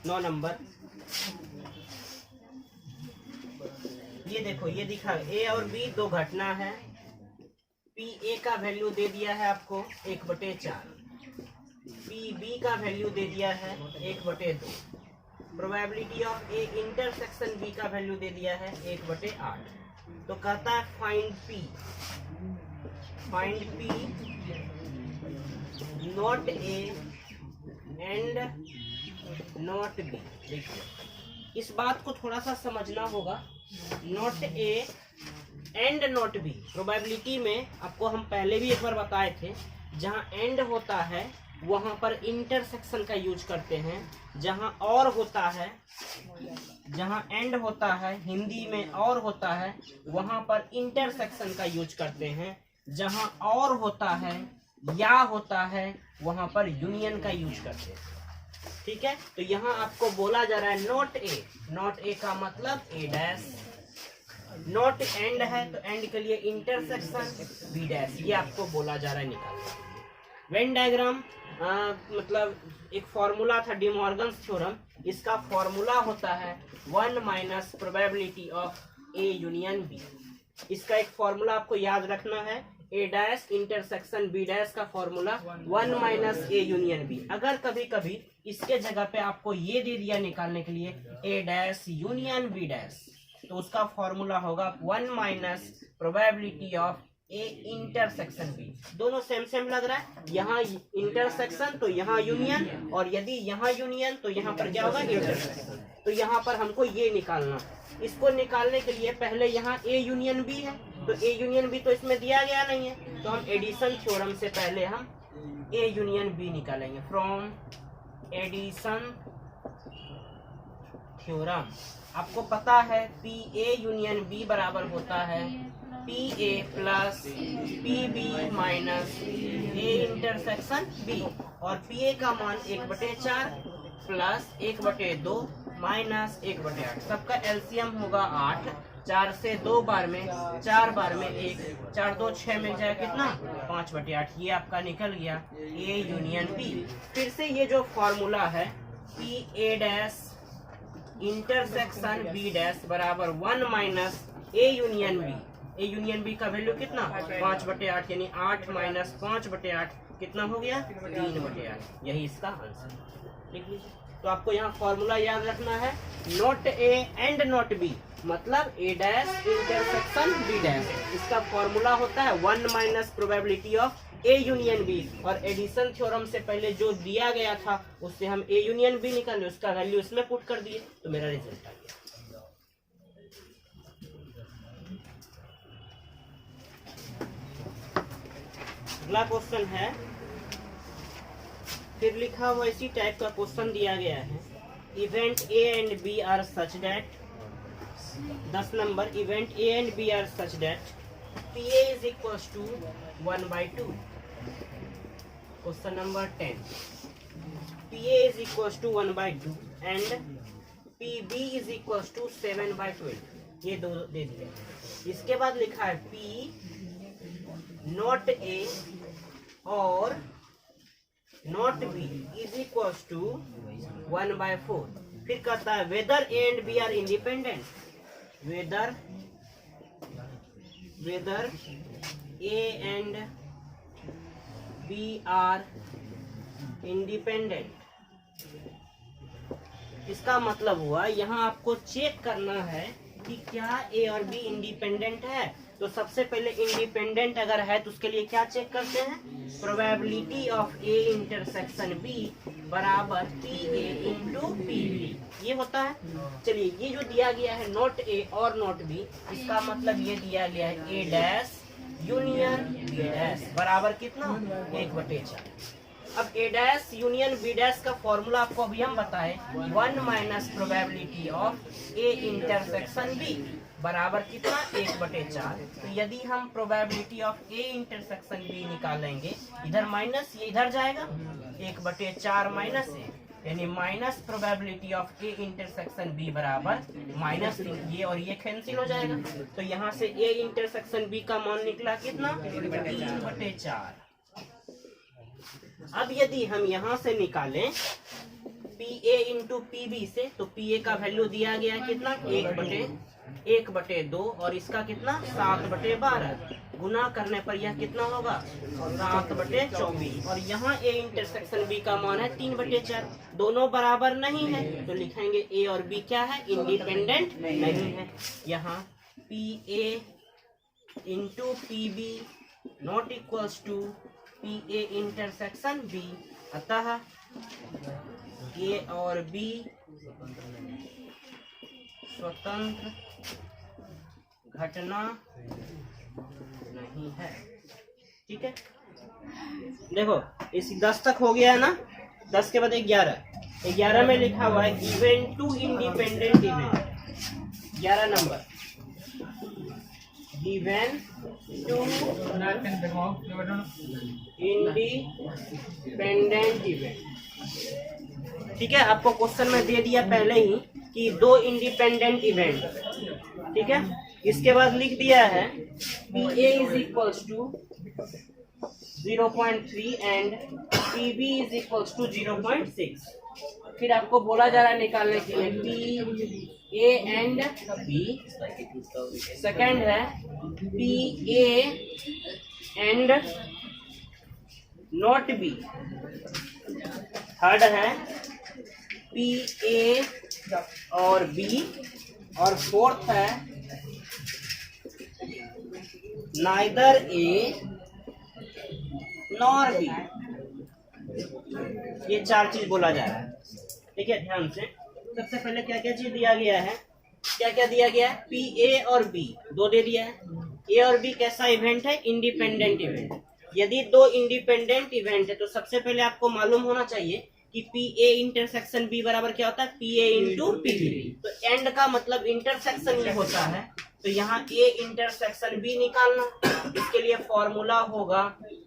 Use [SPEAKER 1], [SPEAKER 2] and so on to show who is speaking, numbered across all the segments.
[SPEAKER 1] 9 number. ये देखो, ये दिखा ए और बी दो घटना है। पी ए का वैल्यू दे दिया है आपको 1/4, पी बी का वैल्यू दे दिया है 1/2, probability of A intersection B का वैल्यू दे दिया है 1/8। तो कहता है find P not A and not B. देखिए, इस बात को थोड़ा सा समझना होगा। Not A and not B probability में आपको हम पहले भी एक बार बताए थे, जहां एंड होता है वहां पर इंटरसेक्शन का यूज करते हैं, जहां और होता है, जहां एंड होता है हिंदी में और होता है वहां पर इंटरसेक्शन का यूज करते हैं, जहां और होता है या होता है वहां पर यूनियन का यूज करते हैं। ठीक है, तो यहाँ आपको बोला जा रहा है नॉट ए। नॉट ए का मतलब ए डैश, नॉट एंड है तो एंड के लिए इंटरसेक्शन बी डैश, ये आपको बोला जा रहा है निकालना। वेन डायग्राम मतलब एक फॉर्मूला था डी मॉर्गन्स थ्योरम, इसका फॉर्मूला होता है 1 minus probability of A union B. इसका एक फॉर्मूला आपको याद रखना है, A dash intersection B dash का formula 1 minus A union B. अगर कभी कभी इसके जगह पे आपको ये दे दिया निकालने के लिए A dash union B dash, तो उसका फॉर्मूला होगा 1 minus probability of A intersection B. दोनों सेम सेम लग रहा है, यहाँ इंटरसेक्शन तो यहाँ यूनियन, और यदि यहाँ यूनियन तो यहाँ पर क्या होगा इंटरसेक्शन। तो यहाँ पर हमको ये निकालना, इसको निकालने के लिए पहले यहाँ ए यूनियन बी है, तो ए यूनियन बी तो इसमें दिया गया नहीं है, तो हम एडिशन थ्योरम से पहले हम ए यूनियन बी निकालेंगे। फ्रॉम एडिशन थ्योरम आपको पता है पी ए यूनियन बी बराबर होता है P A plus P B minus A intersection B, और पी ए का मान 1/4 प्लस 1/2 माइनस 1/8। सबका एलसीएम होगा 8, 4 से 2 बार में 4 बार में 1, 4 2 6 मिल जाए कितना 5/8। ये आपका निकल गया ए यूनियन बी। फिर से ये जो फॉर्मूला है P A dash intersection B dash बराबर 1 minus A union B. A union B का वैल्यू कितना 5/8, यानी 8 माइनस 5/8 कितना हो गया 3/8। यही इसका आंसर लिख लीजिए। तो आपको यहाँ फॉर्मूला याद रखना है, not A and not B मतलब A dash intersection B dash. इसका फॉर्मूला होता है 1 minus probability of A union B, और एडिशन थ्योरम से पहले जो दिया गया था उससे हम ए यूनियन बी निकाले, उसका वैल्यू इसमें पुट कर दिए, तो मेरा रिजल्ट आ गया। अगला क्वेश्चन है, फिर लिखा हुआ इसी टाइप का क्वेश्चन दिया गया है। Event A and B are such that 10 number, event A and B are such that P A is equal to 1/2। Question number 10, P A is equal to 1/2 and P B is equal to 7/12। ये दो दे दिए। इसके बाद लिखा है P not A और not B is equal to 1/4। फिर कहता है whether A and B are independent, whether A and B are independent. इसका मतलब हुआ यहाँ आपको चेक करना है कि क्या ए और बी इंडिपेंडेंट है। तो सबसे पहले इंडिपेंडेंट अगर है तो उसके लिए क्या चेक करते हैं, probability of A intersection B बराबर P A into P B, ये होता है। चलिए, ये जो दिया गया है नॉट ए और नॉट बी, इसका मतलब ये दिया गया है A dash union B dash बराबर कितना 1/4। अब A dash union B dash का फॉर्मूला आपको अभी हम बताए 1 minus probability of A intersection B बराबर कितना 1/4। तो यदि हम probability of A intersection B निकालेंगे, इधर माइनस ये इधर जाएगा 1/4 माइनस ए, यानी minus probability of A intersection B बराबर -3। ये और ये कैंसिल हो जाएगा, तो यहाँ से ए इंटरसेक्शन बी का मान निकला कितना 3/4। अब यदि हम यहाँ से निकालें P A into P B से, तो पी ए का वैल्यू दिया गया है कितना 1/2 और इसका कितना 7/12, गुना करने पर यह कितना होगा 7/24 और यहाँ ए इंटरसेक्शन बी का मान है 3/4। दोनों बराबर नहीं है तो लिखेंगे ए और बी क्या है, इंडिपेंडेंट नहीं है। यहाँ P A into P B not equals to P A intersection B, अतः ए और बी स्वतंत्र घटना नहीं है। ठीक है, देखो इस 10 तक हो गया है ना, 10 के बाद 11 में लिखा हुआ है given two independent event, 11 number given two independent event. ठीक है, आपको क्वेश्चन में दे दिया पहले ही कि 2 इंडिपेंडेंट इवेंट। ठीक है, इसके बाद लिख दिया है P A is equals to 0.3 and P B is equals to 0.6। फिर आपको बोला जा रहा है निकालने के लिए P A and B, second है P A and not B, third है पी ए और बी, और फोर्थ है नाइदर ए नॉर बी। ये 4 चीज बोला जा रहा है। ठीक है, ध्यान से सबसे पहले क्या क्या चीज दिया गया है, क्या क्या दिया गया है, पी ए और बी 2 दे दिया है। ए और बी कैसा इवेंट है, इंडिपेंडेंट इवेंट। यदि 2 इंडिपेंडेंट इवेंट है तो सबसे पहले आपको मालूम होना चाहिए कि पी ए इंटरसेक्शन बी बराबर क्या होता है, P A into P B. तो एंड का मतलब इंटरसेक्शन में होता है, तो यहाँ ए इंटरसेक्शन बी निकालना, इसके लिए फॉर्मूला होगा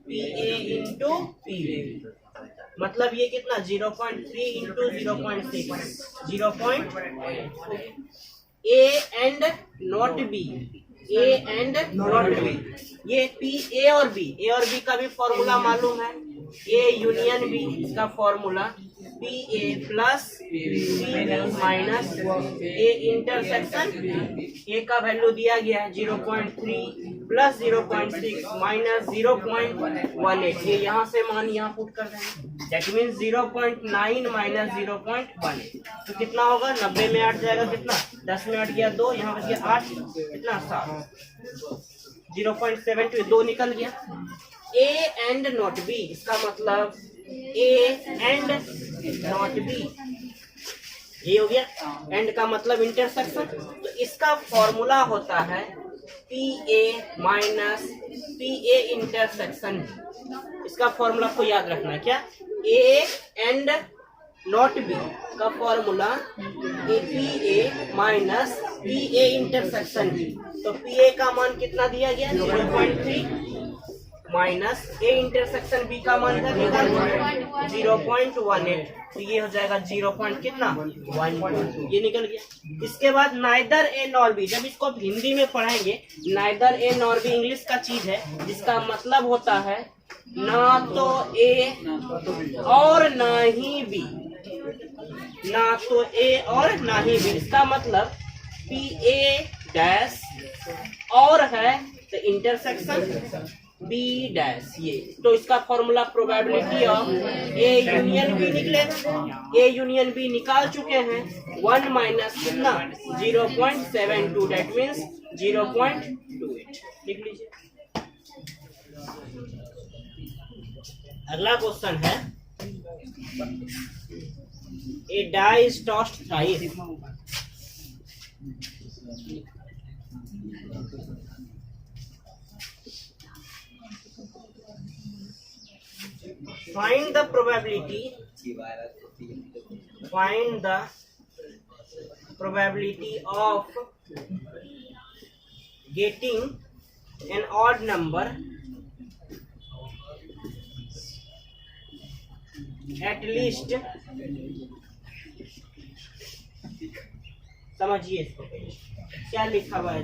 [SPEAKER 1] P A into P B. मतलब ये कितना 0.3 into 0.6, 0.8। A and not B, A and not B, ये पी ए और बी का भी फॉर्मूला मालूम है, ए यूनियन बी, इसका formula P A plus P B minus A intersection. A का वैल्यू दिया गया है 0.3 प्लस 0.6 माइनस 0.18। ये यहाँ से मान यहाँ पुट कर देंगे, दैट मीन्स 0.9 माइनस 0.18। तो कितना होगा, 90 में 8 जाएगा, कितना 10 में 8 गया 2, यहाँ बच गया 8, कितना 7, 0.72, 2 निकल गया। ए एंड नॉट बी, इसका मतलब ए एंड नॉट बी, ये हो गया। एंड का मतलब इंटरसेक्शन, तो इसका फॉर्मूला होता है P A minus P A intersection. इसका फॉर्मूला को याद रखना है, क्या, ए एंड नॉट बी का formula A P A minus P A intersection B. तो पी ए का मान कितना दिया गया 0.3 माइनस ए इंटरसेक्शन बी का मान था 0.18, तो ये हो जाएगा 0. कितना 1, ये निकल गया। इसके बाद नाइदर ए नॉर बी, जब इसको आप हिंदी में पढ़ेंगे, neither A nor be English का चीज है, जिसका मतलब होता है ना तो ए और ना ही बी, ना तो ए और ना ही बी। इसका मतलब पी ए डैश और है तो इंटरसेक्शन बी डैश, ये तो इसका formula probability of A union B निकलेगा। ए यूनियन बी निकाल चुके हैं, 1 माइनस कितना 0.72, दैट मीन्स 0.28 लिख लीजिए। अगला क्वेश्चन है, a die is tossed thrice, find the probability of getting an odd number at least, समझिए इसको क्या लिखा हुआ है।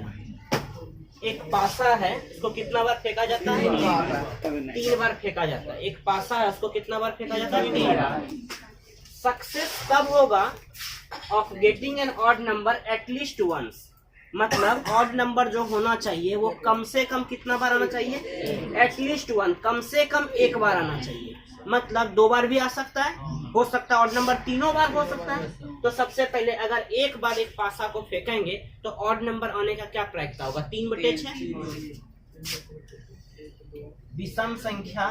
[SPEAKER 1] एक पासा है, उसको कितना बार फेंका जाता है, 3 बार फेंका जाता है। एक पासा है, उसको कितना बार फेंका जाता है, 3 बार। सक्सेस कब होगा of getting an odd number at least once, मतलब ऑड नंबर जो होना चाहिए वो कम से कम कितना बार आना चाहिए, एटलीस्ट वन, कम से कम एक बार आना चाहिए। मतलब 2 बार भी आ सकता है, हो सकता है ऑड नंबर 3 बार हो सकता है। तो सबसे पहले अगर एक बार एक पासा को फेंकेंगे तो ऑड नंबर आने का क्या प्रायिकता होगा, 3/6। विषम संख्या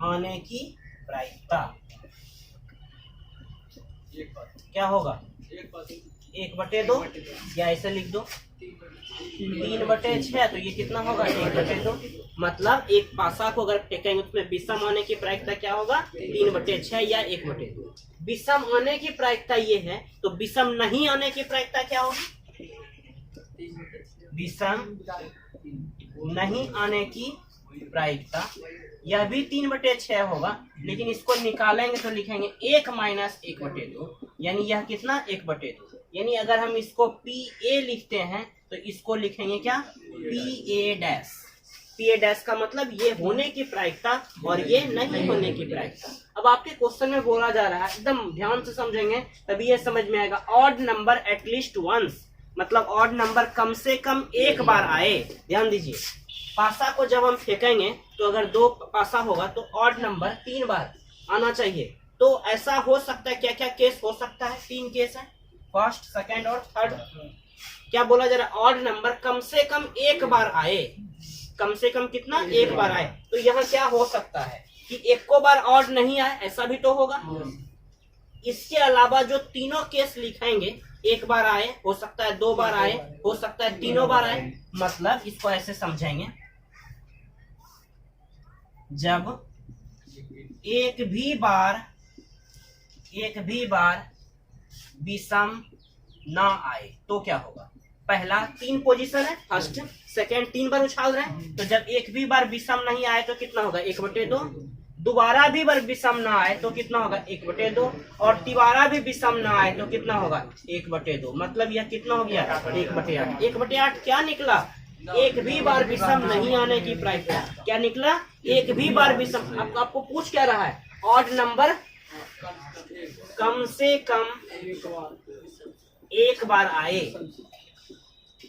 [SPEAKER 1] आने की प्रायिकता क्या होगा, 1/2, या ऐसे लिख दो 3/6, तो ये कितना होगा 1/2। मतलब एक पासा को अगर फेंकेंगे उसमें विषम आने की प्रायिकता क्या होगा, 3/6 या 1/2। विषम आने की प्रायिकता ये है, तो विषम नहीं आने की प्रायिकता क्या होगी, विषम नहीं आने की प्रायिकता यह भी 3/6 होगा, लेकिन इसको निकालेंगे तो लिखेंगे 1 - 1/2, यानी यह कितना 1/2। यानी अगर हम इसको PA लिखते हैं तो इसको लिखेंगे क्या, PA'। PA' का मतलब ये होने की प्रायिकता और ये नहीं होने की प्रायिकता। अब आपके क्वेश्चन में बोला जा रहा है, एकदम ध्यान से समझेंगे तभी ये समझ में आएगा, ऑड नंबर एटलीस्ट वंस, मतलब ऑड नंबर कम से कम एक बार आए। ध्यान दीजिए, पासा को जब हम फेंकेंगे तो अगर 2 पासा होगा तो ऑड नंबर 3 बार आना चाहिए। तो ऐसा हो सकता है, क्या क्या केस हो सकता है, 3 केस है, फर्स्ट, सेकंड और थर्ड। क्या बोला जा रहा है, ऑड नंबर कम से कम एक बार आए, कम से कम कितना, एक बार आए। तो यहाँ क्या हो सकता है कि एको बार ऑड नहीं आए, ऐसा भी तो होगा। इसके अलावा जो तीनों केस लिखेंगे, एक बार आए, हो सकता है 2 बार आए, हो सकता है 3 बार आए। मतलब इसको ऐसे समझेंगे, जब एक भी बार विषम ना आए तो क्या होगा। पहला 3 पोजीशन है, फर्स्ट सेकंड 3 बार उछाल रहे हैं, तो जब एक भी बार विषम नहीं आए तो कितना होगा, 1/2। दोबारा भी बार विषम ना आए तो कितना होगा, 1/2, और तिबारा भी विषम ना आए तो कितना होगा, 1/2। मतलब यह कितना हो गया, 1/8। 1/8 क्या निकला, एक भी बार विषम नहीं आने की प्रायिकता। क्या निकला, एक भी बार विषम। आपको पूछ क्या रहा है, ऑड नंबर कम से कम एक बार आए,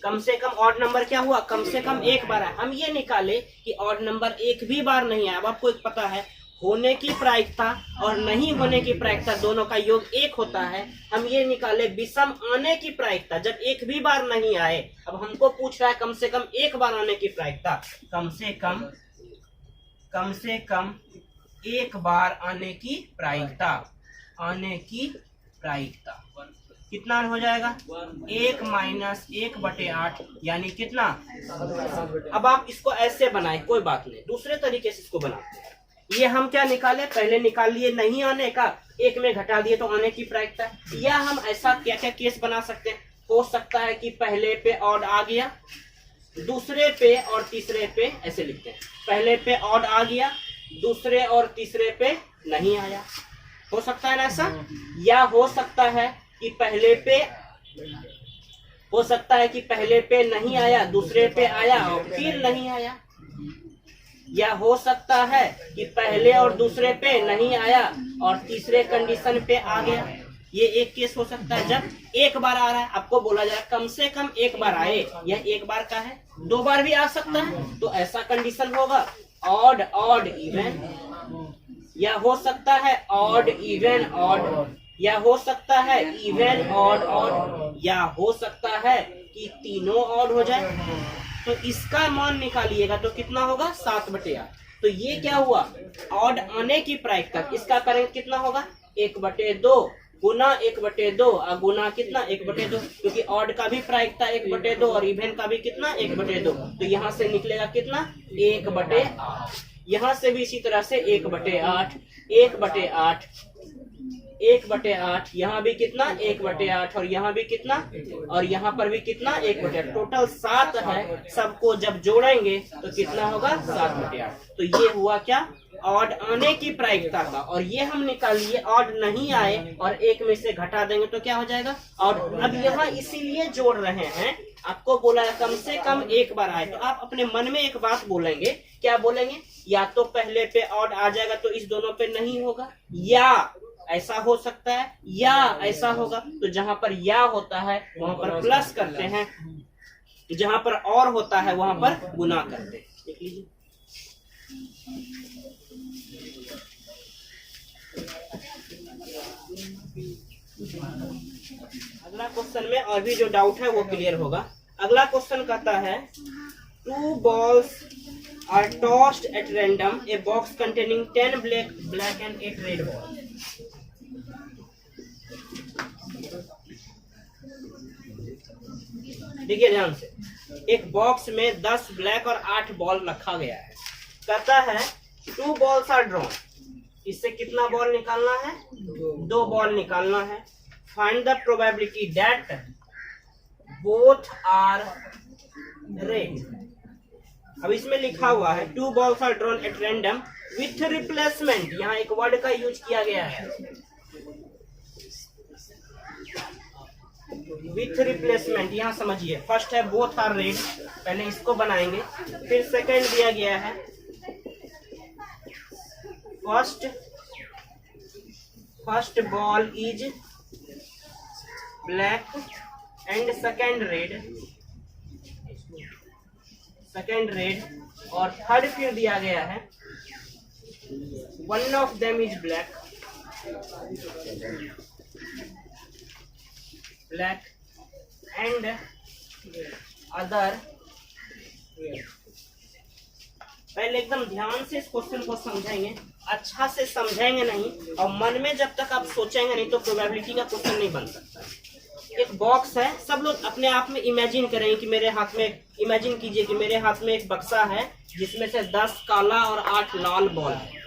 [SPEAKER 1] कम से कम ऑड नंबर क्या हुआ, कम से कम एक बार आए। हम ये निकाले कि ऑड नंबर एक भी बार नहीं आया। अब आपको एक पता है, होने की प्रायिकता और नहीं होने की प्रायिकता दोनों का योग 1 होता है। हम ये निकाले विषम आने की प्रायिकता जब एक भी बार नहीं आए। अब हमको पूछ रहा है कम से कम एक बार आने की प्रायिकता, कम से कम एक बार आने की प्रायिकता, कितना हो जाएगा, 1 - 1/8, यानी कितना। अब आप इसको ऐसे बनाए, कोई बात नहीं, दूसरे तरीके से इसको बनाते हैं। ये हम क्या निकाले, पहले निकाल लिए नहीं आने का, 1 में घटा दिए तो आने की प्रायिकता। या हम ऐसा क्या क्या केस बना सकते हैं, हो सकता है कि पहले पे ऑड आ गया, दूसरे पे और तीसरे पे, ऐसे लिखते हैं, पहले पे ऑड आ गया, दूसरे और तीसरे पे नहीं आया, हो सकता है ना ऐसा। या हो सकता है कि पहले पे नहीं आया, दूसरे पे आया और फिर नहीं आया। या हो सकता है कि पहले और दूसरे पे नहीं आया और तीसरे कंडीशन पे आ गया। ये एक केस हो सकता है जब एक बार आ रहा है। आपको बोला जा रहा है कम से कम एक बार आए, यह एक बार का है, 2 बार भी आ सकता है, तो ऐसा कंडीशन होगा ऑड ऑड इवन। या हो सकता है ऑड इवन ऑड, या हो सकता है इवन ऑड ऑड, या हो सकता है कि तीनों ऑड हो जाए। तो इसका मान निकालिएगा तो कितना होगा, 7/8। तो ये क्या हुआ, ऑड आने की प्रायिकता। इसका करेंगे कितना होगा, 1/2 गुना 1/2 और गुना कितना, 1/2, क्योंकि ऑड का भी प्रायिकता 1/2 और इवन का भी कितना, 1/2। तो यहाँ से निकलेगा कितना, 1/8। यहाँ से भी इसी तरह से 1/8, 1/8, 1/8, यहाँ भी कितना 1/8, और यहाँ भी कितना, और यहाँ पर भी कितना 1/8। टोटल 7 है, सबको जब जोड़ेंगे तो कितना होगा, 7/8। तो ये हुआ क्या, ऑड आने की प्रायिकता का, और ये हम निकाल लिए ऑड नहीं आए और एक में से घटा देंगे तो क्या हो जाएगा ऑड। अब यहाँ इसीलिए जोड़ रहे हैं, आपको बोला है कम से कम एक बार आए, तो आप अपने मन में एक बात बोलेंगे, क्या बोलेंगे, या तो पहले पे ऑड आ जाएगा तो इस दोनों पे नहीं होगा, या ऐसा हो सकता है, या ऐसा होगा। तो जहां पर या होता है वहां पर प्लस करते हैं, जहां पर और होता है वहां पर गुना करते हैं। देख लीजिए, अगला क्वेश्चन में और भी जो डाउट है वो क्लियर होगा। अगला क्वेश्चन कहता है 2 balls are tossed at random, a box containing 10 black and 8 red balls. देखिए ध्यान से, एक बॉक्स में 10 ब्लैक और 8 बॉल रखा गया है। कहता है 2 balls are drawn, इससे कितना बॉल निकालना है, 2 बॉल निकालना है। Find the probability that both are red. अब इसमें लिखा हुआ है 2 balls are drawn at random with replacement, यहाँ एक वर्ड का यूज किया गया है, विथ रिप्लेसमेंट। यहाँ समझिए, फर्स्ट है बोथ आर रेड, पहले इसको बनाएंगे, फिर सेकंड दिया गया है first ball is black and second red, और थर्ड फिर दिया गया है one of them is black and other. पहले एकदम ध्यान से इस क्वेश्चन को समझेंगे, अच्छा से समझेंगे नहीं, और मन में जब तक आप सोचेंगे नहीं तो प्रोबेबिलिटी का क्वेश्चन नहीं बन सकता। एक बॉक्स है, सब लोग अपने आप में इमेजिन करेंगे कि मेरे हाथ में, इमेजिन कीजिए कि मेरे हाथ में एक बक्सा है जिसमें से 10 काला और 8 लाल बॉल है।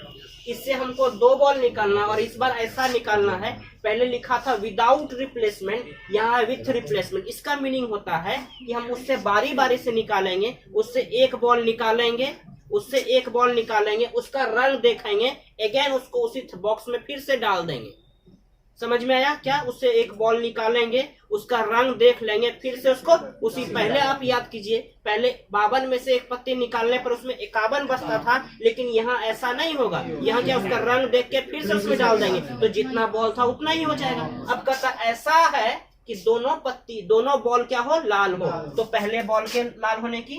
[SPEAKER 1] इससे हमको 2 बॉल निकालना, और इस बार ऐसा निकालना है, पहले लिखा था विदाउट रिप्लेसमेंट, यहाँ विथ रिप्लेसमेंट। इसका मीनिंग होता है कि हम उससे बारी बारी से निकालेंगे, उससे एक बॉल निकालेंगे, उसका रंग देखेंगे, अगेन उसको उसी बॉक्स में फिर से डाल देंगे। समझ में आया क्या? उससे एक बॉल निकालेंगे, उसका रंग देख लेंगे, फिर से उसको उसी, पहले आप याद कीजिए, पहले 52 में से एक पत्ती निकालने पर उसमें 51 बचता था, लेकिन यहाँ ऐसा नहीं होगा। यहाँ क्या, उसका रंग देख के फिर से उसमें डाल देंगे, तो जितना बॉल था उतना ही हो जाएगा। अब कहता ऐसा है कि दोनों बॉल क्या हो, लाल हो, तो पहले बॉल के लाल होने की,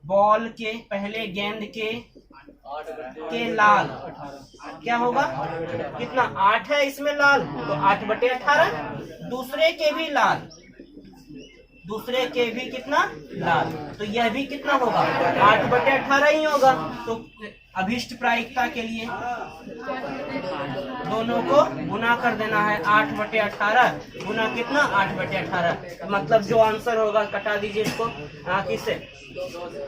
[SPEAKER 1] पहले गेंद के लाल क्या होगा, कितना 8 है इसमें लाल, तो 8/18। दूसरे के भी कितना लाल, तो यह भी कितना होगा 8/18 ही होगा। तो अभिष्ट प्रायिकता के लिए दोनों को गुना कर देना है, 8/18 गुना कितना 8/18, मतलब जो आंसर होगा, कटा दीजिए इसको, किससे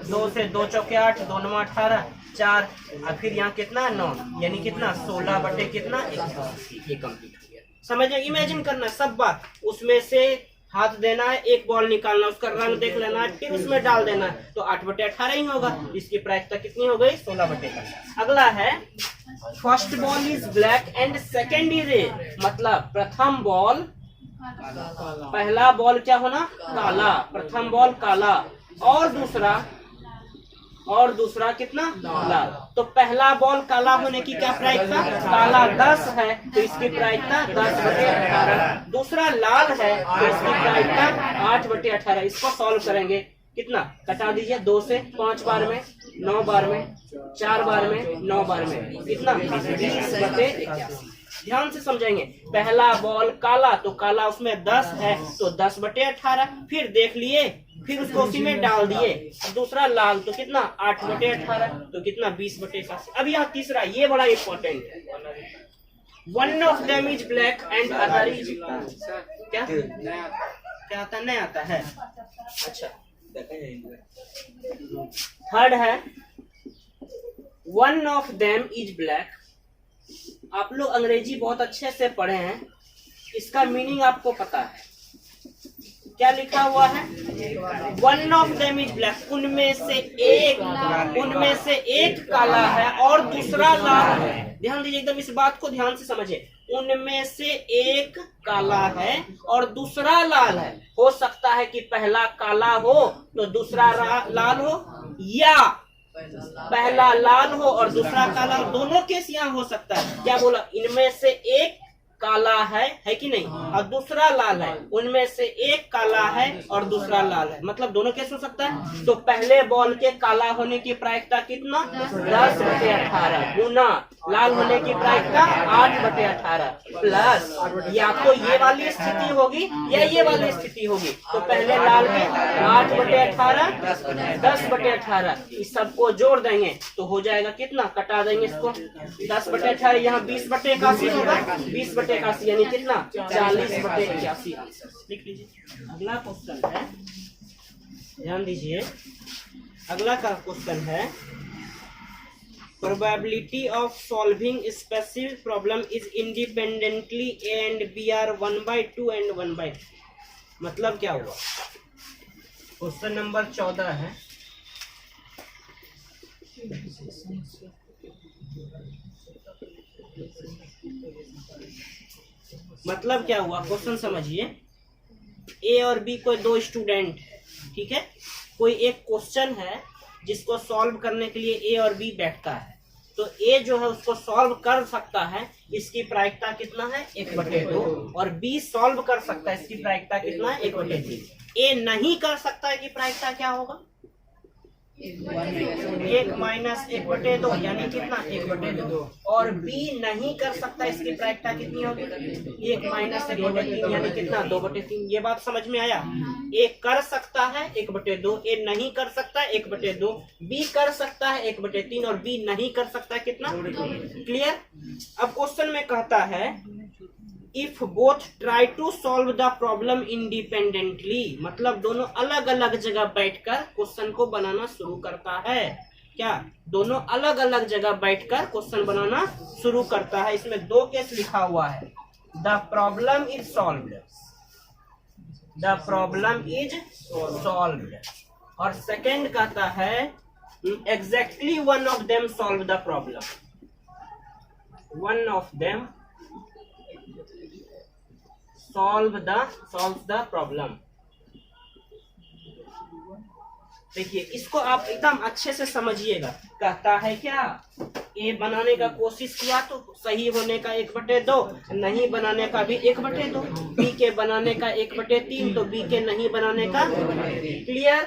[SPEAKER 1] 2 से 2 चौके 8, 2 9 18, 4, और फिर यहाँ कितना 9, यानी कितना 16/81। ये कंप्लीट हो गया। समझे? इमेजिन करना सब बात, उसमें से हाथ देना है, एक बॉल निकालना, उसका रंग देख लेना है, फिर उसमें डाल देना है, तो 8/18 ही होगा। इसकी प्रायिकता कितनी हो गई, 16/18। अगला है first ball is black and second is red, मतलब पहला बॉल क्या होना, काला, प्रथम बॉल काला, और दूसरा कितना लाल। तो पहला बॉल काला होने की क्या प्रायिकता, काला 10 है, तो इसकी प्रायिकता 10/18। दूसरा लाल है, तो इसकी प्रायिकता 8/18। इसको सॉल्व करेंगे, कितना कटा दीजिए, 2 से 5 बार में, 9 बार में, 4 बार में, 9 बार में, कितना 20/81। ध्यान से समझेंगे, पहला बॉल काला, तो काला उसमें 10 है, तो 10/18। फिर देख लिए, फिर उसको उसी में डाल दिए। अब दूसरा लाल, तो कितना 8/18, तो कितना 20/81। अब यहाँ तीसरा, ये बड़ा इंपॉर्टेंट है, one of them is black and other is, क्या आता, नहीं आता है, अच्छा। थर्ड है one of them is black. आप लोग अंग्रेजी बहुत अच्छे से पढ़े हैं, इसका मीनिंग आपको पता है। क्या लिखा हुआ है? One of them is black, उनमें से एक काला है और दूसरा लाल है। ध्यान दीजिए, एकदम इस बात को ध्यान से समझिए। उनमें से एक काला है और दूसरा लाल है। हो सकता है कि पहला काला हो तो दूसरा लाल हो, या पहला लाल हो और दूसरा काला हो। दोनों केस यहाँ हो सकता है। क्या बोला? इनमें से एक काला है कि नहीं, और दूसरा लाल है। उनमें से एक काला है और दूसरा लाल है, मतलब दोनों केस हो सकता है। तो पहले बॉल के काला होने की प्रायिकता कितना? 10/18 गुना लाल होने की प्रायिकता 8/18 प्लस या तो ये वाली स्थिति होगी या ये वाली स्थिति होगी। तो पहले लाल में 8/18 10/18 इस सबको जोड़ देंगे तो हो जाएगा कितना? कटा देंगे इसको। 10/18 यहाँ 20/81 होगा, 20/81 यानी कितना? 40/81 लिख लीजिए। अगला क्वेश्चन है, ध्यान दीजिए, अगला का क्वेश्चन है probability of solving specific problem is independently A and B are 1/2 and 1/3। मतलब क्या हुआ? क्वेश्चन नंबर 14 है। मतलब क्या हुआ? क्वेश्चन समझिए। ए और बी कोई दो स्टूडेंट है, ठीक है। कोई एक क्वेश्चन है जिसको सॉल्व करने के लिए ए और बी बैठता है, तो ए जो है उसको सॉल्व कर सकता है, इसकी प्रायिकता कितना है? 1/2। और बी सॉल्व कर सकता है, इसकी प्रायिकता कितना है? 1/3। ए नहीं कर सकता है कि प्रायिकता क्या होगा? 1 - 1/2 यानी कितना? 1/2। और बी नहीं कर सकता, इसकी प्रायिकता कितनी होगी? 1 - 1/3 यानी कितना? 2/3। ये बात समझ में आया? ए कर सकता है 1/2, ए नहीं कर सकता है 1/2, बी कर सकता है 1/3 और बी नहीं कर सकता है कितना? क्लियर? अब क्वेश्चन में कहता है if both try to solve the problem independently, मतलब दोनों अलग अलग जगह बैठकर क्वेश्चन को बनाना शुरू करता है। क्या? दोनों अलग अलग जगह बैठकर क्वेश्चन बनाना शुरू करता है। इसमें दो केस लिखा हुआ है, the problem is solved, the problem is solved, और सेकेंड कहता है exactly one of them solve the problem, one of them solve the problem। देखिए, इसको आप एकदम अच्छे से समझिएगा। कहता है क्या? ए बनाने का कोशिश किया तो सही होने का 1/2, नहीं बनाने का भी 1/2, बी के बनाने का 1/3 तो बी के नहीं बनाने का। क्लियर?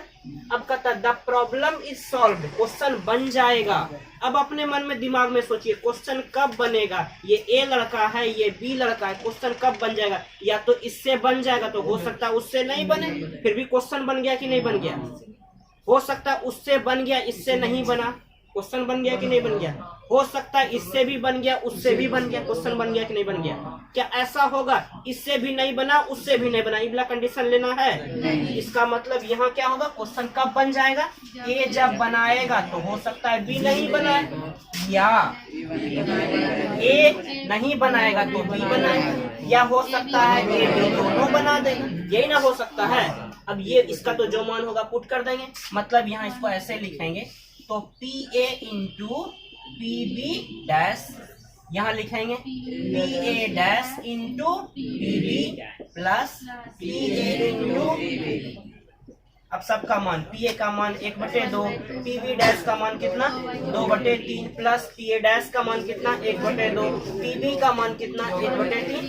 [SPEAKER 1] अब कहता the problem is solved, question बन जाएगा। अब अपने मन में दिमाग में सोचिए क्वेश्चन कब बनेगा? ये ए लड़का है, ये बी लड़का है, क्वेश्चन कब बन जाएगा? या तो इससे बन जाएगा, तो हो सकता है उससे नहीं बने, फिर भी क्वेश्चन बन गया कि नहीं बन गया? हो सकता है उससे बन गया, इससे नहीं बना, क्वेश्चन बन गया कि नहीं बन गया? हो सकता है इससे भी बन गया, उससे भी बन गया, क्वेश्चन बन गया कि नहीं बन गया? क्या ऐसा होगा? इससे भी नहीं बना, उससे भी नहीं बना, ये वाला कंडीशन लेना है। इसका मतलब यहाँ क्या होगा? क्वेश्चन कब बन जाएगा? ए जब बनाएगा तो हो सकता है बी नहीं बनाए, या ए नहीं बनाएगा तो बी बनाए, या हो सकता है ए बी दोनों बना दे, यही ना हो सकता है। अब ये इसका तो जो मान होगा पुट कर देंगे, मतलब यहाँ इसको ऐसे लिखेंगे, तो P A into P B dash, यहाँ लिखेंगे P A dash into P B plus P A into, अब सबका मान, पी ए का मान 1/2, पी बी डैश का मान कितना? 2/3 प्लस पी ए डैश का मान कितना? 1/2, पी बी का मान कितना? 1/3,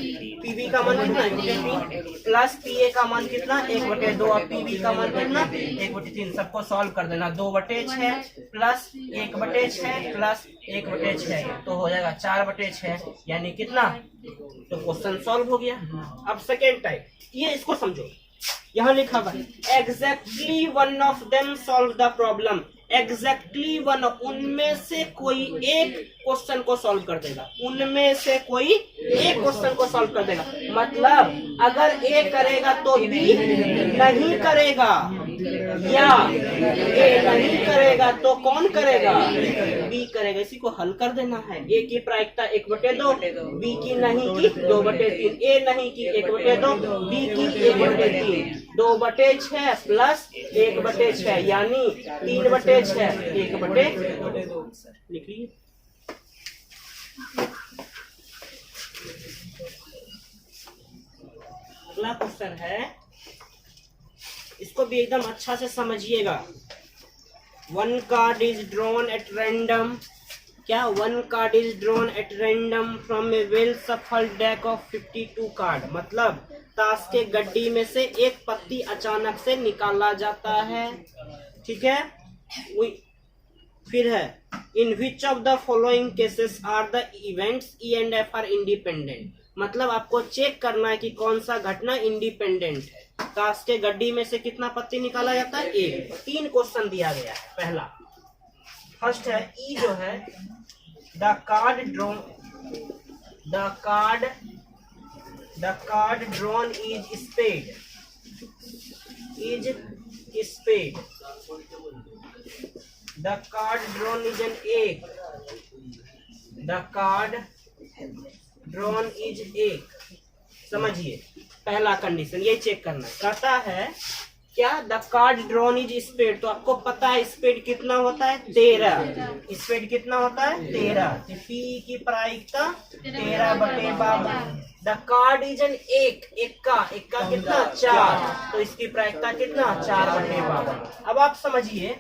[SPEAKER 1] पी बी का मान कितना? 1/3 प्लस पी ए का मान कितना? 1/2 और पी बी का मान कितना? 1/3। सबको सॉल्व कर देना। 2/6 प्लस 1/6 प्लस 1/6 तो हो जाएगा 4/6, यानी कितना? तो क्वेश्चन सॉल्व हो गया। अब सेकेंड टाइप, ये इसको समझो, यहाँ लिखा हुआ exactly one of them solve the problem, exactly one of, उनमें से कोई एक क्वेश्चन को सॉल्व कर देगा, उनमें से कोई एक क्वेश्चन को सॉल्व कर देगा। मतलब अगर ए करेगा तो बी नहीं करेगा, या ए नहीं करेगा तो कौन करेगा? बी करेगा। इसी को हल कर देना है। ए की प्रायिकता 1/2, बी की नहीं की 2/3, ए नहीं की 1/2, बी की 1/3, 2/6 प्लस 1/6 यानी 3/6, 1/2 लिख लीजिए। अगला क्वेश्चन है, इसको भी एकदम अच्छा से समझिएगा। 1 card is drawn at random. क्या? 1 card is drawn at random from A well shuffled deck of 52 card. मतलब ताश के गड्डी में से एक पत्ती अचानक से निकाला जाता है। ठीक है। फिर है, in which of the following cases are the events E and F are independent. मतलब आपको चेक करना है कि कौन सा घटना इंडिपेंडेंट है। ताश के गड्डी में से कितना पत्ती निकाला जाता है? एक। 3 क्वेश्चन दिया गया है। पहला फर्स्ट है, ई जो है, the card drawn is spade, the card drawn is an ace, the card drawn is ace. समझिए, पहला कंडीशन ये चेक करना है। कहता है क्या? The card drawn is spade. तो आपको पता है स्पेड कितना होता है? 13। स्पेड कितना होता है? 13। तो पी की प्रायिकता 13/52। द कार्ड इज एन एक, इक्का कितना? 4। तो इसकी प्रायिकता कितना? 4/52। अब आप समझिए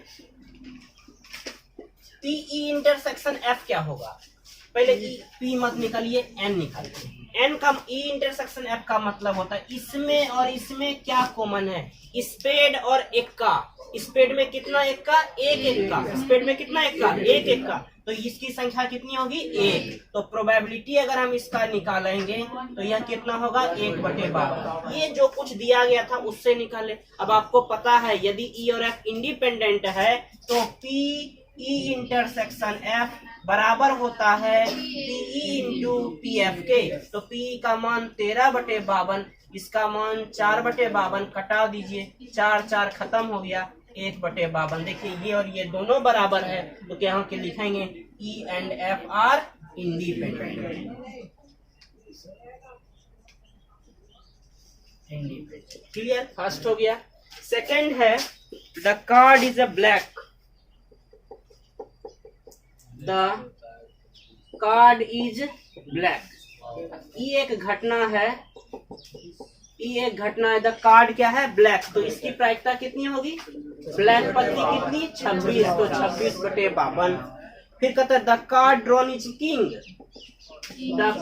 [SPEAKER 1] पीई इंटरसेक्शन एफ क्या होगा। पहले पी मत निकालिए, एन निकालिए। एन का ई इंटरसेक्शन एफ का मतलब होता है इसमें और इसमें क्या कॉमन है? स्पेड और इक्का। स्पेड में कितना इक्का? एक इक्का। स्पेड में कितना इक्का? एक इक्का। तो इसकी संख्या कितनी होगी? 1। तो प्रोबेबिलिटी अगर हम इसका निकालेंगे तो यह कितना होगा? 1/12। ये जो कुछ दिया गया था उससे निकाले। अब आपको पता है यदि ई और एफ इंडिपेंडेंट है तो पी ई इंटरसेक्शन एफ बराबर होता है पीई इंटू पी एफ के। तो पी का मान 13/52, इसका मान 4/52। कटा दीजिए, 4 4 खत्म हो गया, 1/52। देखिए ये और ये दोनों बराबर है तो क्या हम लिखेंगे? E and F are independent. Clear? First हो गया। सेकंड है, the card is a black, the card is black. ये एक घटना है, द कार्ड क्या है? ब्लैक। तो इसकी प्रायिकता कितनी होगी? ब्लैक पत्ती कितनी? 26। तो 26/52। फिर कहता है the card drawn is king, the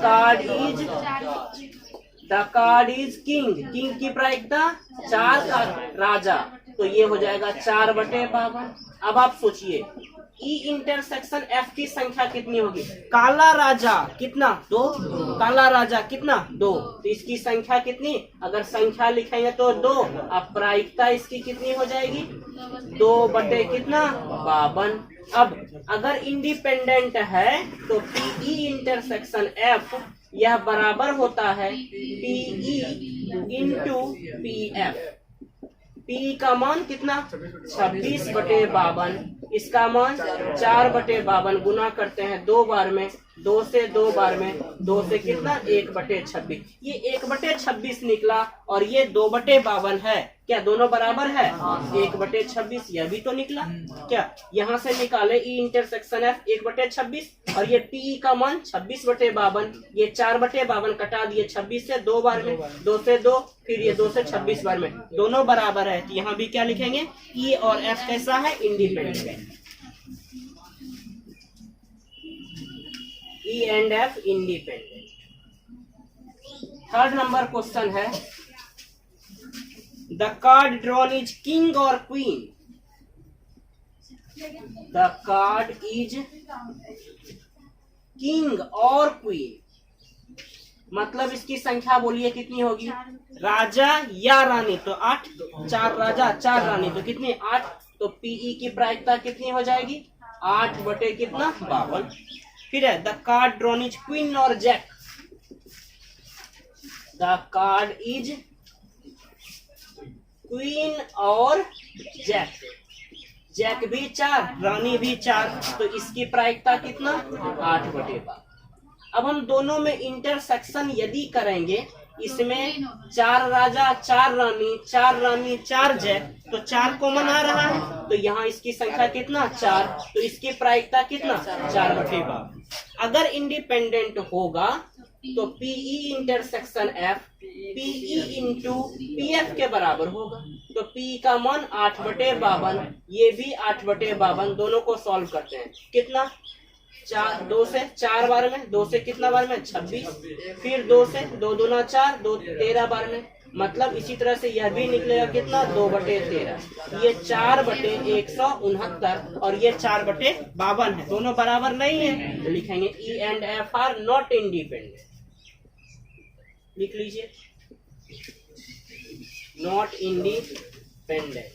[SPEAKER 1] card is king की प्रायिकता 4 का राजा। तो ये हो जाएगा 4/52। अब आप सोचिए ई इंटरसेक्शन एफ की संख्या कितनी होगी? काला राजा कितना? 2। काला राजा कितना? 2। तो इसकी संख्या कितनी? अगर संख्या लिखेंगे तो 2। अब प्रायिकता इसकी कितनी हो जाएगी? 2/52। अब अगर इंडिपेंडेंट है तो पीई इंटरसेक्शन एफ यह बराबर होता है PE into P F. P का मान कितना? 26/52। इसका मान 4/52। गुना करते हैं 2 बार में, 2 से 2 बार में, 2 से कितना? 1/26। ये 1/26 निकला और ये 2/52 है। क्या दोनों बराबर है? 1/26। यह भी तो निकला। क्या यहाँ से निकाले ई इंटरसेक्शन एफ 1/26 और ये पी का मान 26/52। ये 4/52 कटा दिए 26 से 2 बार में, 2 से 2, फिर ये 2 से 26 बार में, दोनों बराबर है। तो यहाँ भी क्या लिखेंगे? ई और एफ कैसा है? Independent. E and F independent. Third number question है, the card drawn is king और queen, the card is king और क्वीन। मतलब इसकी संख्या बोलिए कितनी होगी? राजा या रानी तो 8, 4 राजा 4 रानी तो कितनी? 8। तो पीई की प्रायिकता कितनी हो जाएगी? 8/52। फिर है the card drawn is queen और jack, the card is queen और जैक, जैक भी 4, रानी भी 4, तो इसकी प्रायिकता कितना 8/12। अब हम दोनों में इंटरसेक्शन यदि करेंगे, इसमें 4 राजा 4 रानी 4 रानी 4 जैक, तो 4 कॉमन आ रहा है, तो यहाँ इसकी संख्या कितना 4, तो इसकी प्रायिकता कितना 4/12। अगर इंडिपेंडेंट होगा तो PE intersection F PE into PF के बराबर होगा। तो पी का मान 8/52, ये भी 8/52, दोनों को सॉल्व करते हैं, कितना 4, 2 से 4 बार में, 2 से कितना बार में 26, फिर 2 से 2 दूना 4, 2 13 बार में, मतलब इसी तरह से यह भी निकलेगा कितना 2/13। ये 4/169 और ये 4/52 है, दोनों बराबर नहीं है, तो लिखेंगे E and F are not independent. लिख लीजिए नॉट इंडिपेंडेंट।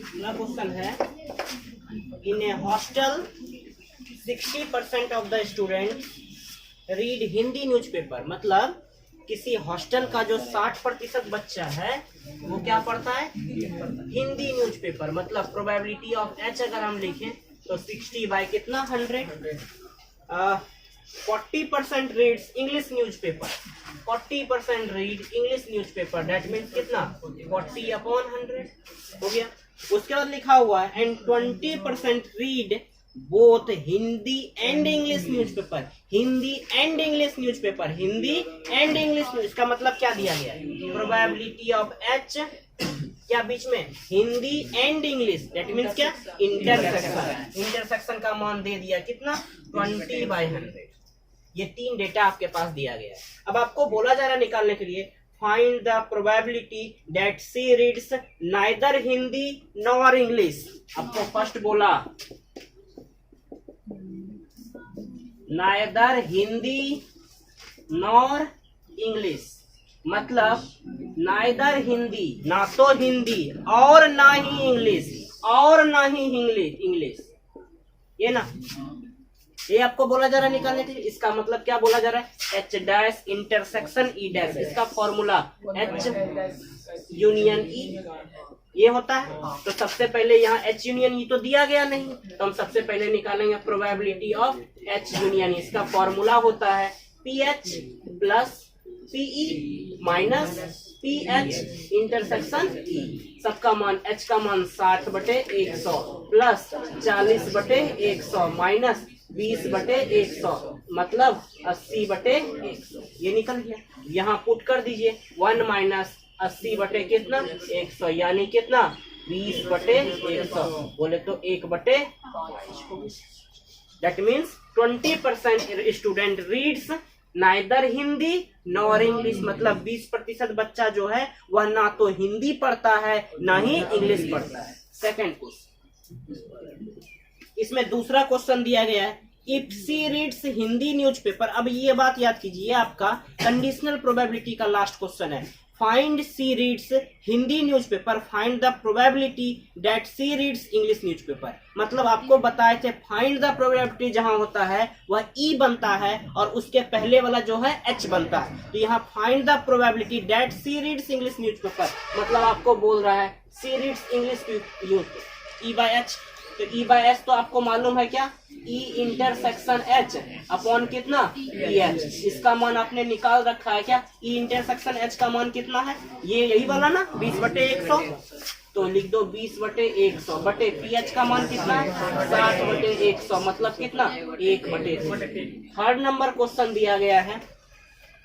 [SPEAKER 1] अगला क्वेश्चन है, in a hostel 60% of the student read Hindi newspaper, मतलब किसी हॉस्टल का जो 60% बच्चा है वो क्या पढ़ता है हिंदी न्यूज़पेपर, मतलब प्रोबेबिलिटी ऑफ एच अगर हम लिखें तो 60 बाय कितना 100। 40% reads English newspaper, 40% read English newspaper, that means कितना 40/100 हो गया। उसके बाद लिखा हुआ है and 20% read both Hindi and English newspaper, Hindi and English newspaper, Hindi and English news का मतलब क्या दिया गया है प्रोबेबिलिटी ऑफ एच, क्या बीच में Hindi and English, that means क्या इंटरसेक्शन, इंटरसेक्शन का मान दे दिया कितना 20/100। ये 3 डेटा आपके पास दिया गया है। अब आपको बोला जा रहा है निकालने के लिए find the probability that she reads neither Hindi nor English. आपको फर्स्ट बोला नाइदर हिंदी नॉर इंग्लिश, मतलब नाइदर हिंदी, ना तो हिंदी और ना ही इंग्लिश, और ना ही इंग्लिश, ये ना, ये आपको बोला जा रहा है निकालने के लिए। इसका मतलब क्या बोला जा रहा है H dash intersection E dash, इसका फॉर्मूला एच यूनियन ई ये होता है। तो सबसे पहले यहाँ एच यूनियन ई तो दिया गया नहीं, तो हम सबसे पहले निकालेंगे प्रोबेबिलिटी ऑफ एच यूनियन, इसका फॉर्मूला होता है P H plus PE minus P H intersection E. सबका मान एच का मान 60/100 प्लस 40/100 माइनस 20/100, मतलब 80/100, ये निकल गया। यहाँ पुट कर दीजिए 1 माइनस 80 कितना 100, यानी कितना 20/100, बोले तो 1/5। That means 20% student reads neither Hindi nor English, मतलब 20% बच्चा जो है वह ना तो हिंदी पढ़ता है ना ही इंग्लिश पढ़ता है। सेकंड क्वेश्चन, इसमें दूसरा क्वेश्चन दिया गया है if she reads Hindi newspaper. अब ये बात याद कीजिए, आपका कंडीशनल प्रोबेबिलिटी का लास्ट क्वेश्चन है। Find she reads Hindi newspaper, find the probability that she reads English newspaper. मतलब आपको बताए थे फाइंड द प्रोबेबिलिटी जहां होता है वह ई बनता है और उसके पहले वाला जो है एच बनता है। तो यहाँ find the probability that she reads English newspaper, मतलब आपको बोल रहा है she reads English newspaper E by H. तो ई बाय एच तो आपको मालूम है क्या ई इंटरसेक्शन एच अपॉन कितना ई एच, इसका मान आपने निकाल रखा है क्या। ई इंटरसेक्शन एच का मान कितना है, ये यही वाला ना 20/100, तो लिख दो 20/100 बटे पी एच का मान कितना है 60/100, मतलब कितना 1/3। थर्ड नंबर क्वेश्चन दिया गया है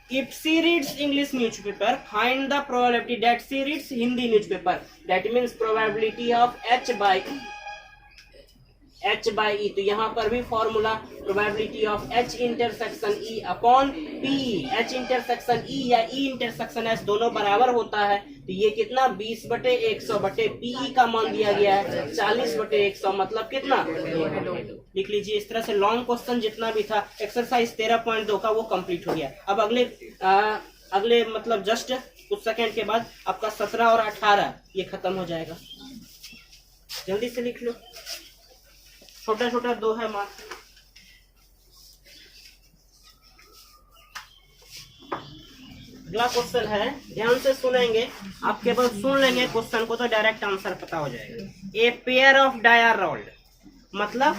[SPEAKER 1] If she reads English newspaper, find the probability that she reads Hindi newspaper. That means probability of H by E. तो यहाँ पर भी formula probability of H intersection E upon P, H intersection E या E intersection H दोनों बराबर होता है। तो ये कितना 20/100 बटे PE का मान दिया गया है 40/100, मतलब कितना लिख लीजिए। इस तरह से लॉन्ग क्वेश्चन जितना भी था एक्सरसाइज 13.2 का वो कंप्लीट हो गया। अब अगले मतलब जस्ट कुछ सेकंड के बाद आपका 17 और 18 ये खत्म हो जाएगा। जल्दी से लिख लो, छोटा छोटा 2 है मार्क। अगला क्वेश्चन है, ध्यान से सुनेंगे, आप केवल सुन लेंगे क्वेश्चन को तो डायरेक्ट आंसर पता हो जाएगा। A pair of die are rolled, मतलब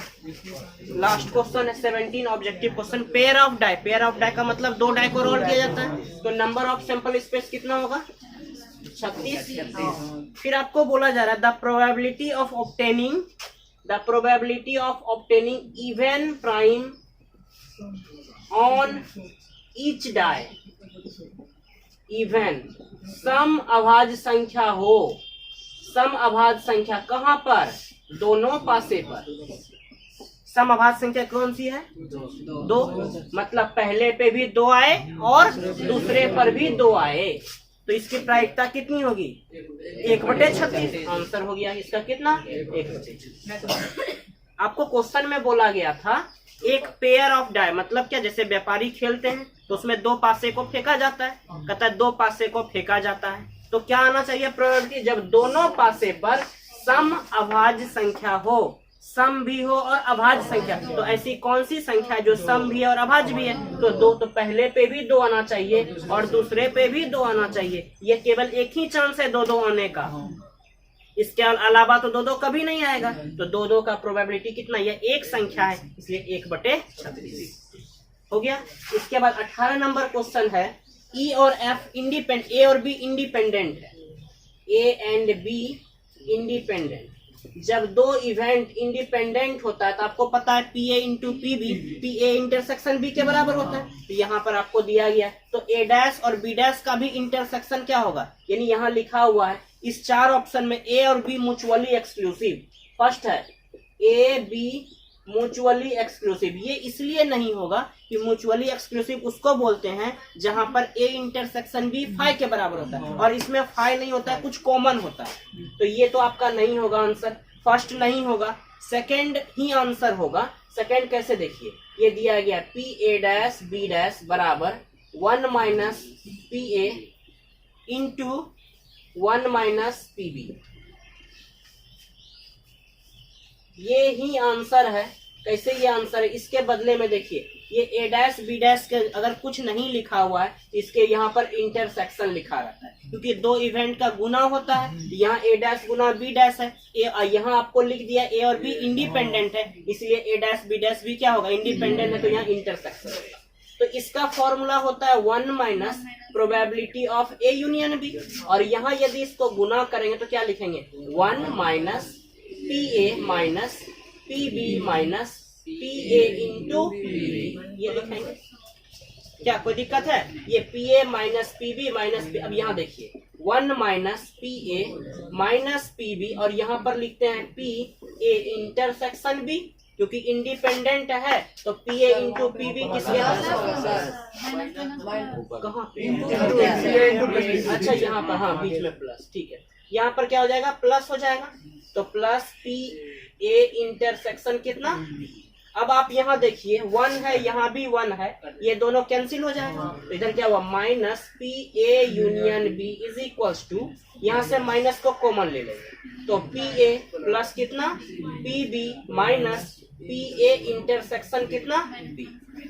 [SPEAKER 1] लास्ट क्वेश्चन है 17 objective question. Pair of die का मतलब दो डाई को रोल किया जाता है, तो नंबर ऑफ सैंपल स्पेस कितना होगा? 36। फिर आपको बोला जा रहा है the probability of obtaining even prime on each die, even सम अभाज्य संख्या हो, सम अभाज्य संख्या कहाँ पर? दोनों पासे पर। सम अभाज्य संख्या कौन सी है? दो, मतलब पहले पे भी दो आए और दूसरे पर भी दो आए, तो इसकी प्रायिकता कितनी होगी? 1/36। आंसर हो गया इसका कितना? 1/36। आपको क्वेश्चन में बोला गया था एक पेयर ऑफ डाई, मतलब क्या? जैसे व्यापारी खेलते हैं तो उसमें दो पासे को फेंका जाता है, कहता है दो पासे को फेंका जाता है, तो क्या आना चाहिए प्रोबेबिलिटी? जब दोनों पासे पर सम अभाज्य संख्या हो, सम भी हो और अभाज्य संख्या, तो ऐसी कौन सी संख्या है जो सम भी है और अभाज्य भी है? तो दो, तो पहले पे भी दो आना चाहिए और दूसरे पे भी दो आना चाहिए। ये केवल एक ही चांस है दो दो आने का, इसके अलावा तो दो दो कभी नहीं आएगा। तो दो दो का प्रोबेबिलिटी कितना? ये एक संख्या है, इसलिए 1/36 हो गया। इसके बाद 18 नंबर क्वेश्चन है, ई और एफ इंडिपेंडेंट, ए और बी इंडिपेंडेंट है, ए एंड बी इंडिपेंडेंट। जब दो इवेंट इंडिपेंडेंट होता है तो आपको पता है P A into P B, P A intersection B के बराबर होता है। तो यहाँ पर आपको दिया गया तो ए डैश और बी डैश का भी इंटरसेक्शन क्या होगा? यानी यहाँ लिखा हुआ है इस चार ऑप्शन में ए और बी म्यूचुअली एक्सक्लूसिव। फर्स्ट है ए बी म्यूचुअली एक्सक्लूसिव, ये इसलिए नहीं होगा कि म्यूचुअली एक्सक्लूसिव उसको बोलते हैं जहां पर ए इंटरसेक्शन बी फाई के बराबर होता है, और इसमें फाई नहीं होता है, कुछ कॉमन होता है। तो ये तो आपका नहीं होगा आंसर, फर्स्ट नहीं होगा, सेकंड ही आंसर होगा। सेकंड कैसे? देखिए, ये दिया गया P A dash B dash बराबर 1 minus P A into 1 minus P B, ये ही आंसर है। कैसे ये आंसर है? इसके बदले में देखिए, ये ए डैश बी डैश के अगर कुछ नहीं लिखा हुआ है, इसके यहाँ पर इंटरसेक्शन लिखा रहता है, क्योंकि दो इवेंट का गुना होता है। यहाँ ए डैश गुना बी डैश है, यहाँ आपको लिख दिया ए और बी इंडिपेंडेंट है, इसलिए ए डैश बी डैश भी क्या होगा? इंडिपेंडेंट है, तो यहाँ इंटरसेक्शन होगा। तो इसका फॉर्मूला होता है 1 minus probability of A union B, और यहाँ यदि इसको गुना करेंगे तो क्या लिखेंगे? 1 minus P A minus P B minus P A into P B, ये लिखेंगे। क्या कोई दिक्कत है? ये P A minus P B minus P, अब यहाँ देखिए 1 minus P A minus P B, और यहाँ पर लिखते हैं पी ए इंटरसेक्शन बी, क्योंकि इंडिपेंडेंट है तो P A into P B किसके कहाँ पे? अच्छा यहाँ पर, हाँ बीच में प्लस, ठीक है। यहाँ पर क्या हो जाएगा? प्लस हो जाएगा, तो प्लस पी ए इंटरसेक्शन कितना? अब आप यहाँ देखिए 1 है, यहाँ भी 1 है, ये दोनों कैंसिल हो जाएगा, तो इधर क्या हुआ? Minus P A union B is equals to, यहाँ से माइनस को कॉमन ले लेंगे, तो पी ए प्लस कितना? P B minus P A intersection कितना? बी।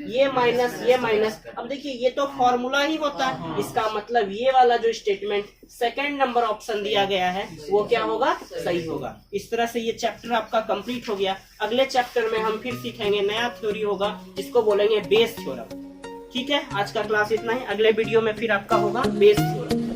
[SPEAKER 1] ये माइनस, अब देखिए ये तो फॉर्मूला ही होता है, इसका मतलब ये वाला जो स्टेटमेंट सेकंड नंबर ऑप्शन दिया गया है वो क्या होगा? सही होगा। इस तरह से ये चैप्टर आपका कंप्लीट हो गया। अगले चैप्टर में हम फिर सीखेंगे, नया थ्योरी होगा, इसको बोलेंगे बेस थ्योरम। ठीक है, आज का क्लास इतना ही, अगले वीडियो में फिर आपका होगा बेस थ्योरम।